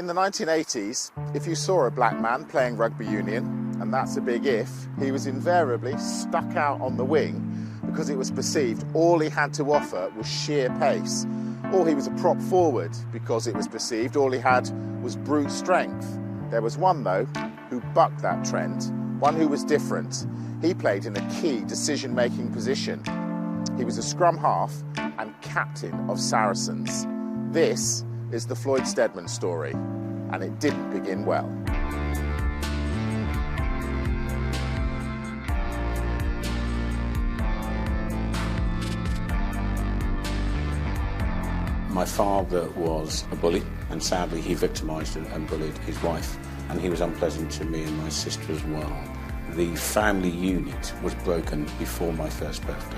In the 1980s, if you saw a black man playing rugby union, and that's a big if, he was invariably stuck out on the wing because it was perceived all he had to offer was sheer pace. Or he was a prop forward because it was perceived all he had was brute strength. There was one, though, who bucked that trend, one who was different. He played in a key decision-making position. He was a scrum half and captain of Saracens. This is the Floyd Steadman story, and it didn't begin well. My father was a bully, and sadly he victimised and bullied his wife, and he was unpleasant to me and my sister as well. The family unit was broken before my first birthday.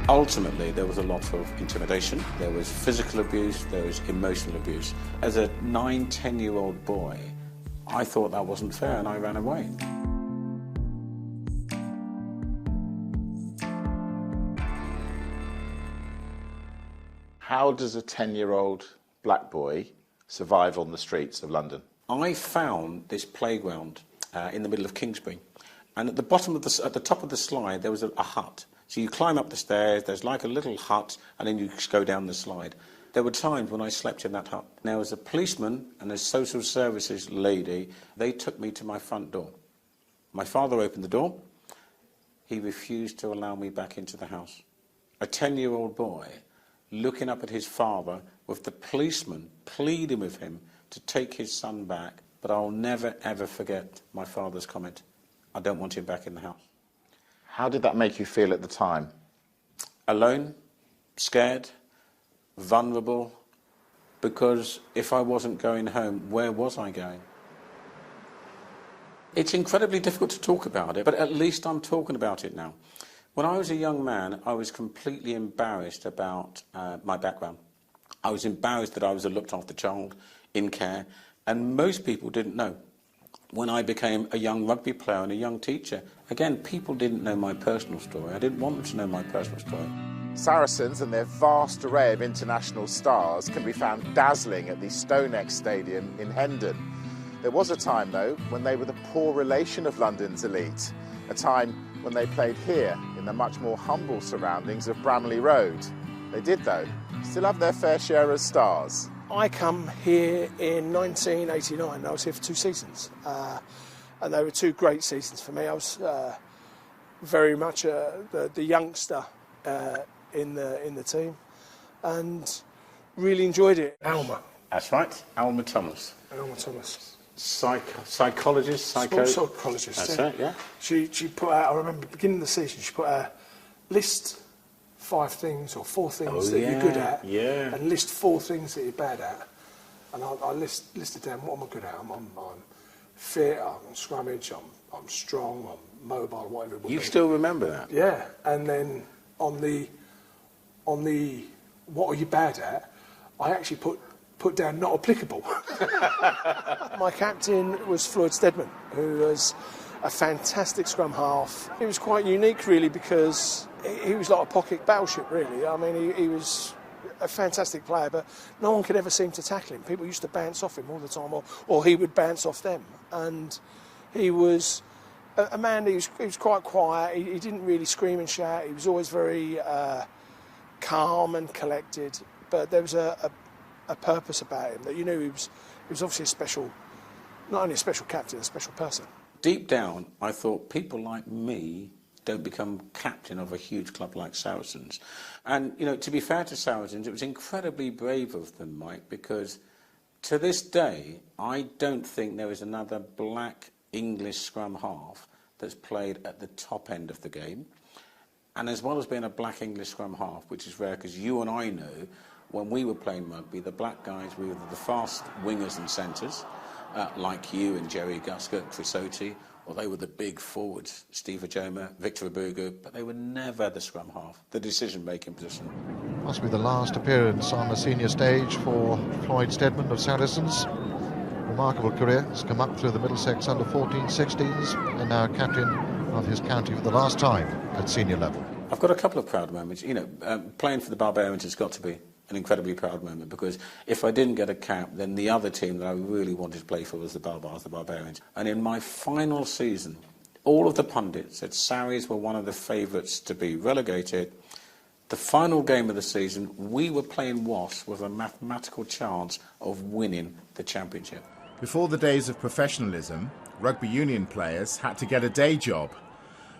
Ultimately, there was a lot of intimidation, there was physical abuse, there was emotional abuse. As a 9-10-year-old boy, I thought that wasn't fair and I ran away. How does a 10-year-old black boy survive on the streets of London? I found this playground in the middle of Kingsbury, and at the top of the slide there was a hut. So you climb up the stairs, there's like a little hut, and then you just go down the slide. There were times when I slept in that hut. Now, as a policeman and a social services lady, they took me to my front door. My father opened the door. He refused to allow me back into the house. A 10-year-old boy looking up at his father with the policeman pleading with him to take his son back. But I'll never, ever forget my father's comment. I don't want him back in the house. How did that make you feel at the time? Alone, scared, vulnerable, because if I wasn't going home, where was I going? It's incredibly difficult to talk about it, but at least I'm talking about it now. When I was a young man, I was completely embarrassed about my background. I was embarrassed that I was a looked-after child in care, and most people didn't know. When I became a young rugby player and a young teacher, again, people didn't know my personal story. I didn't want them to know my personal story. Saracens and their vast array of international stars can be found dazzling at the StoneX Stadium in Hendon. There was a time, though, when they were the poor relation of London's elite, a time when they played here in the much more humble surroundings of Bramley Road. They did, though, still have their fair share of stars. I come here in 1989. I was here for 2 seasons, and they were 2 great seasons for me. I was very much the youngster in the team, and really enjoyed it. Alma. That's right, Alma Thomas. Alma Thomas. Psychologist. Sports psychologist. That's right, yeah. She put out. I remember beginning of the season. She put out a list. 5 things or 4 things that you're good at, and list 4 things that you're bad at. And I listed down what am I good at. I'm fit, I'm scrummage, I'm strong, I'm mobile, whatever it would be. You still remember that? Yeah. And then on the what are you bad at, I actually put down not applicable. My captain was Floyd Steadman, who was a fantastic scrum half. He was quite unique, really, because he was like a pocket battleship, really. I mean, he was a fantastic player, but no one could ever seem to tackle him. People used to bounce off him all the time, or he would bounce off them. And he was a man, he was quite quiet. He didn't really scream and shout. He was always very calm and collected. But there was a purpose about him that you knew he was obviously a special, not only a special captain, a special person. Deep down, I thought people like me don't become captain of a huge club like Saracens. And, you know, to be fair to Saracens, it was incredibly brave of them, Mike, because to this day, I don't think there is another black English scrum half that's played at the top end of the game. And as well as being a black English scrum half, which is rare because you and I know, when we were playing rugby, the black guys were the fast wingers and centres, like you and Jerry Gusker, Chris Oti, or they were the big forwards, Steve Ajoma, Victor Abugu, but they were never the scrum half, the decision-making position. Must be the last appearance on the senior stage for Floyd Steadman of Saracens. Remarkable career, has come up through the Middlesex under-14, 16s, and now captain of his county for the last time at senior level. I've got a couple of proud moments. Playing for the Barbarians has got to be an incredibly proud moment, because if I didn't get a cap, then the other team that I really wanted to play for was the Barbarians. And in my final season, all of the pundits said Sarries were one of the favourites to be relegated. The final game of the season, we were playing Wasps with a mathematical chance of winning the championship. Before the days of professionalism, rugby union players had to get a day job.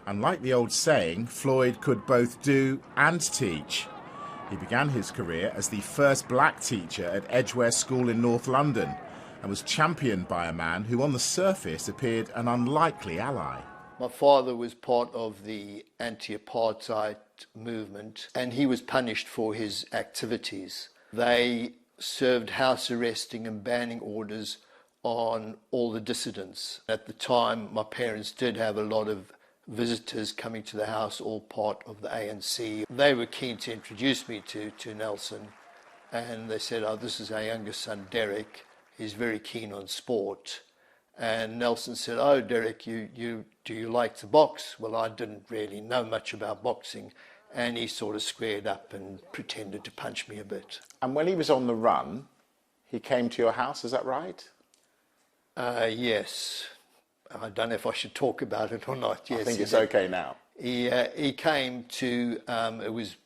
And like the old saying, Floyd could both do and teach. He began his career as the first black teacher at Edgware School in North London and was championed by a man who on the surface appeared an unlikely ally. My father was part of the anti-apartheid movement, and he was punished for his activities. They served house arresting and banning orders on all the dissidents. At the time, my parents did have a lot of visitors coming to the house, all part of the ANC. They were keen to introduce me to Nelson, and they said, "Oh, this is our youngest son, Derek. He's very keen on sport." And Nelson said, "Oh, Derek, do you like to box?" Well, I didn't really know much about boxing, and he sort of squared up and pretended to punch me a bit. And when he was on the run, he came to your house, is that right? Yes. I don't know if I should talk about it or not. Yes, I think it's okay now. He came to, it was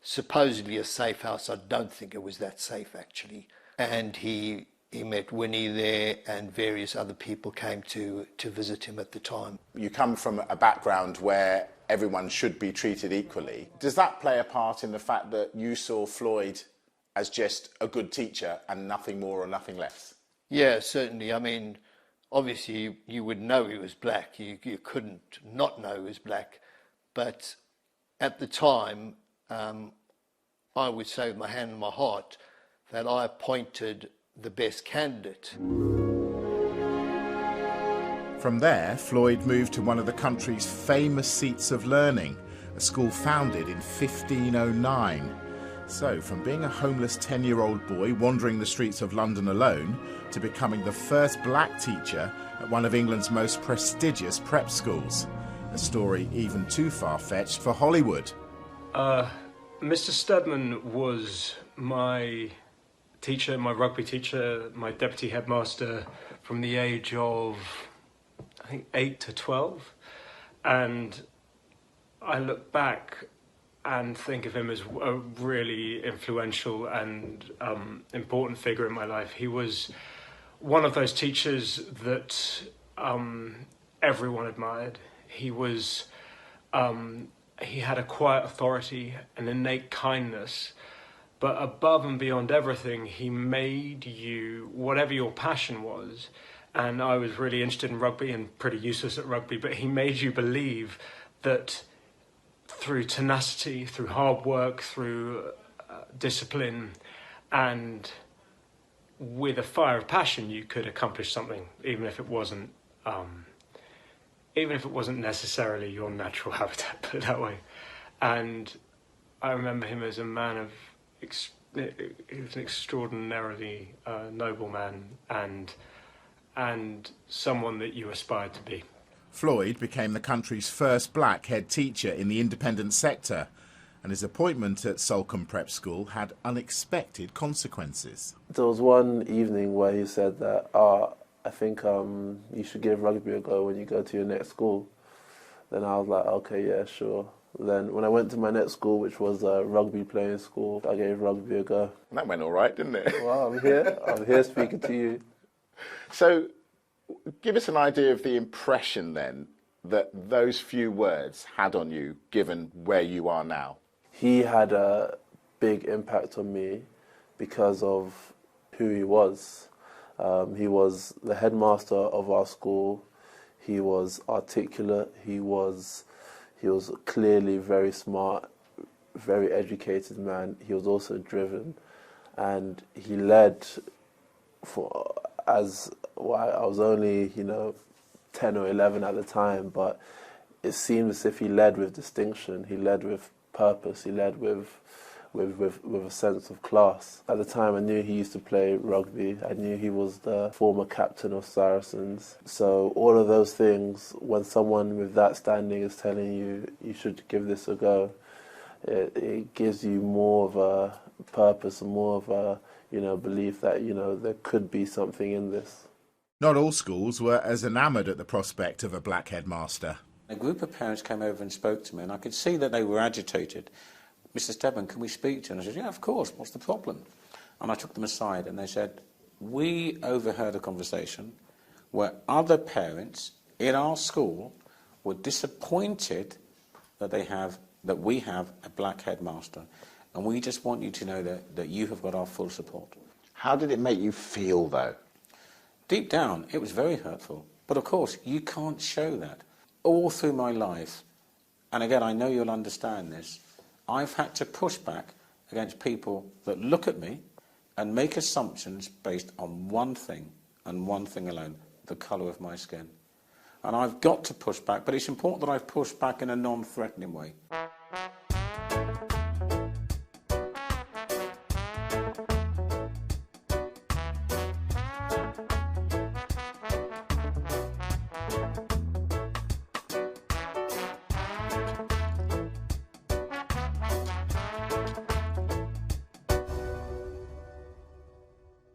supposedly a safe house. I don't think it was that safe, actually. And he met Winnie there, and various other people came to visit him at the time. You come from a background where everyone should be treated equally. Does that play a part in the fact that you saw Floyd as just a good teacher and nothing more or nothing less? Yeah, certainly. I mean, obviously you would know he was black. You couldn't not know he was black. But at the time, I would say with my hand on my heart that I appointed the best candidate. From there, Floyd moved to one of the country's famous seats of learning, a school founded in 1509. So, from being a homeless 10-year-old boy wandering the streets of London alone to becoming the first black teacher at one of England's most prestigious prep schools. A story even too far-fetched for Hollywood. Mr. Steadman was my teacher, my rugby teacher, my deputy headmaster from the age of, I think, 8 to 12. And I look back and think of him as a really influential and important figure in my life. He was one of those teachers that everyone admired. He was, he had a quiet authority, an innate kindness, but above and beyond everything, he made you, whatever your passion was, and I was really interested in rugby and pretty useless at rugby, but he made you believe that through tenacity, through hard work, through discipline, and with a fire of passion, you could accomplish something, even if it wasn't necessarily your natural habitat, put it that way. And I remember him as a man of, he was an extraordinarily noble man, and someone that you aspired to be. Floyd became the country's first black head teacher in the independent sector, and his appointment at Salcombe Prep School had unexpected consequences. There was one evening where he said that, I think you should give rugby a go when you go to your next school. Then I was like, okay, yeah, sure. Then when I went to my next school, which was a rugby playing school, I gave rugby a go. And that went all right, didn't it? Well, I'm here speaking to you. So, give us an idea of the impression then that those few words had on you, given where you are now. He had a big impact on me because of who he was. He was the headmaster of our school. He was articulate. He was clearly very smart, very educated man. He was also driven, and he led I was only 10 or 11 at the time, but it seemed as if he led with distinction. He led with purpose. He led with with a sense of class. At the time, I knew he used to play rugby. I knew he was the former captain of Saracens. So all of those things, when someone with that standing is telling you you should give this a go, it gives you more of a purpose and more of a belief that there could be something in this. Not all schools were as enamoured at the prospect of a black headmaster. A group of parents came over and spoke to me, and I could see that they were agitated. Mr. Steadman, can we speak to you? And I said, yeah, of course, what's the problem? And I took them aside and they said, we overheard a conversation where other parents in our school were disappointed that we have a black headmaster, and we just want you to know that you have got our full support. How did it make you feel, though? Deep down, it was very hurtful. But of course, you can't show that. All through my life, and again, I know you'll understand this, I've had to push back against people that look at me and make assumptions based on one thing and one thing alone, the colour of my skin. And I've got to push back, but it's important that I push back in a non-threatening way.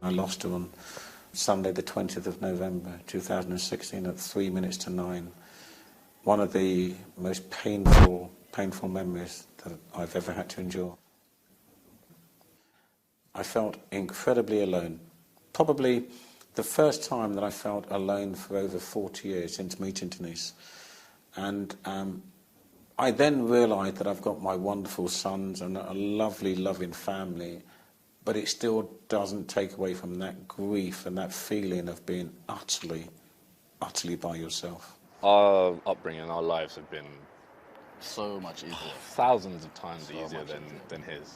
I lost her on Sunday the 20th of November 2016 at 3 minutes to 9. One of the most painful memories that I've ever had to endure. I felt incredibly alone. Probably the first time that I felt alone for over 40 years since meeting Denise. And I then realised that I've got my wonderful sons and a lovely, loving family, but it still doesn't take away from that grief and that feeling of being utterly, utterly by yourself. Our upbringing, our lives have been so much easier. Thousands of times easier than his.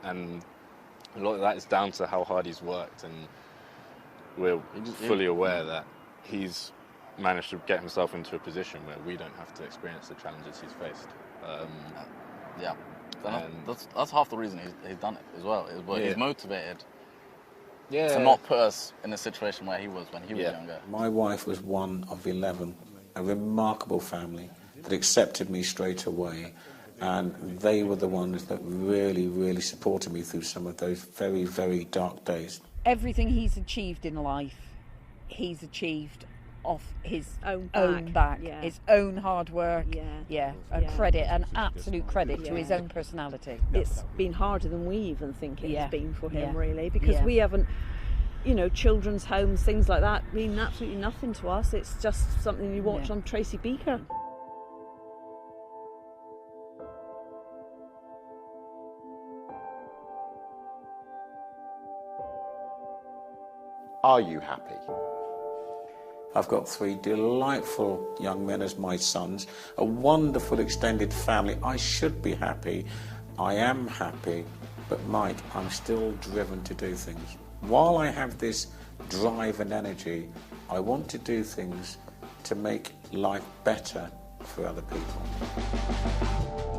And a lot of that is down to how hard he's worked, and we're fully aware that he's managed to get himself into a position where we don't have to experience the challenges he's faced. Yeah. That's half the reason he's done it as well. He's motivated to not put us in a situation where he was when he was younger. My wife was one of 11, a remarkable family that accepted me straight away, and they were the ones that really, really supported me through some of those very, very dark days. Everything he's achieved in life, he's achieved off his own back, his own hard work, credit, an absolute credit to his own personality. It's been harder than we even think it's been for him, really, because we haven't, children's homes, things like that mean absolutely nothing to us. It's just something you watch on Tracy Beaker. Are you happy? I've got 3 delightful young men as my sons, a wonderful extended family. I should be happy. I am happy. But Mike, I'm still driven to do things. While I have this drive and energy, I want to do things to make life better for other people.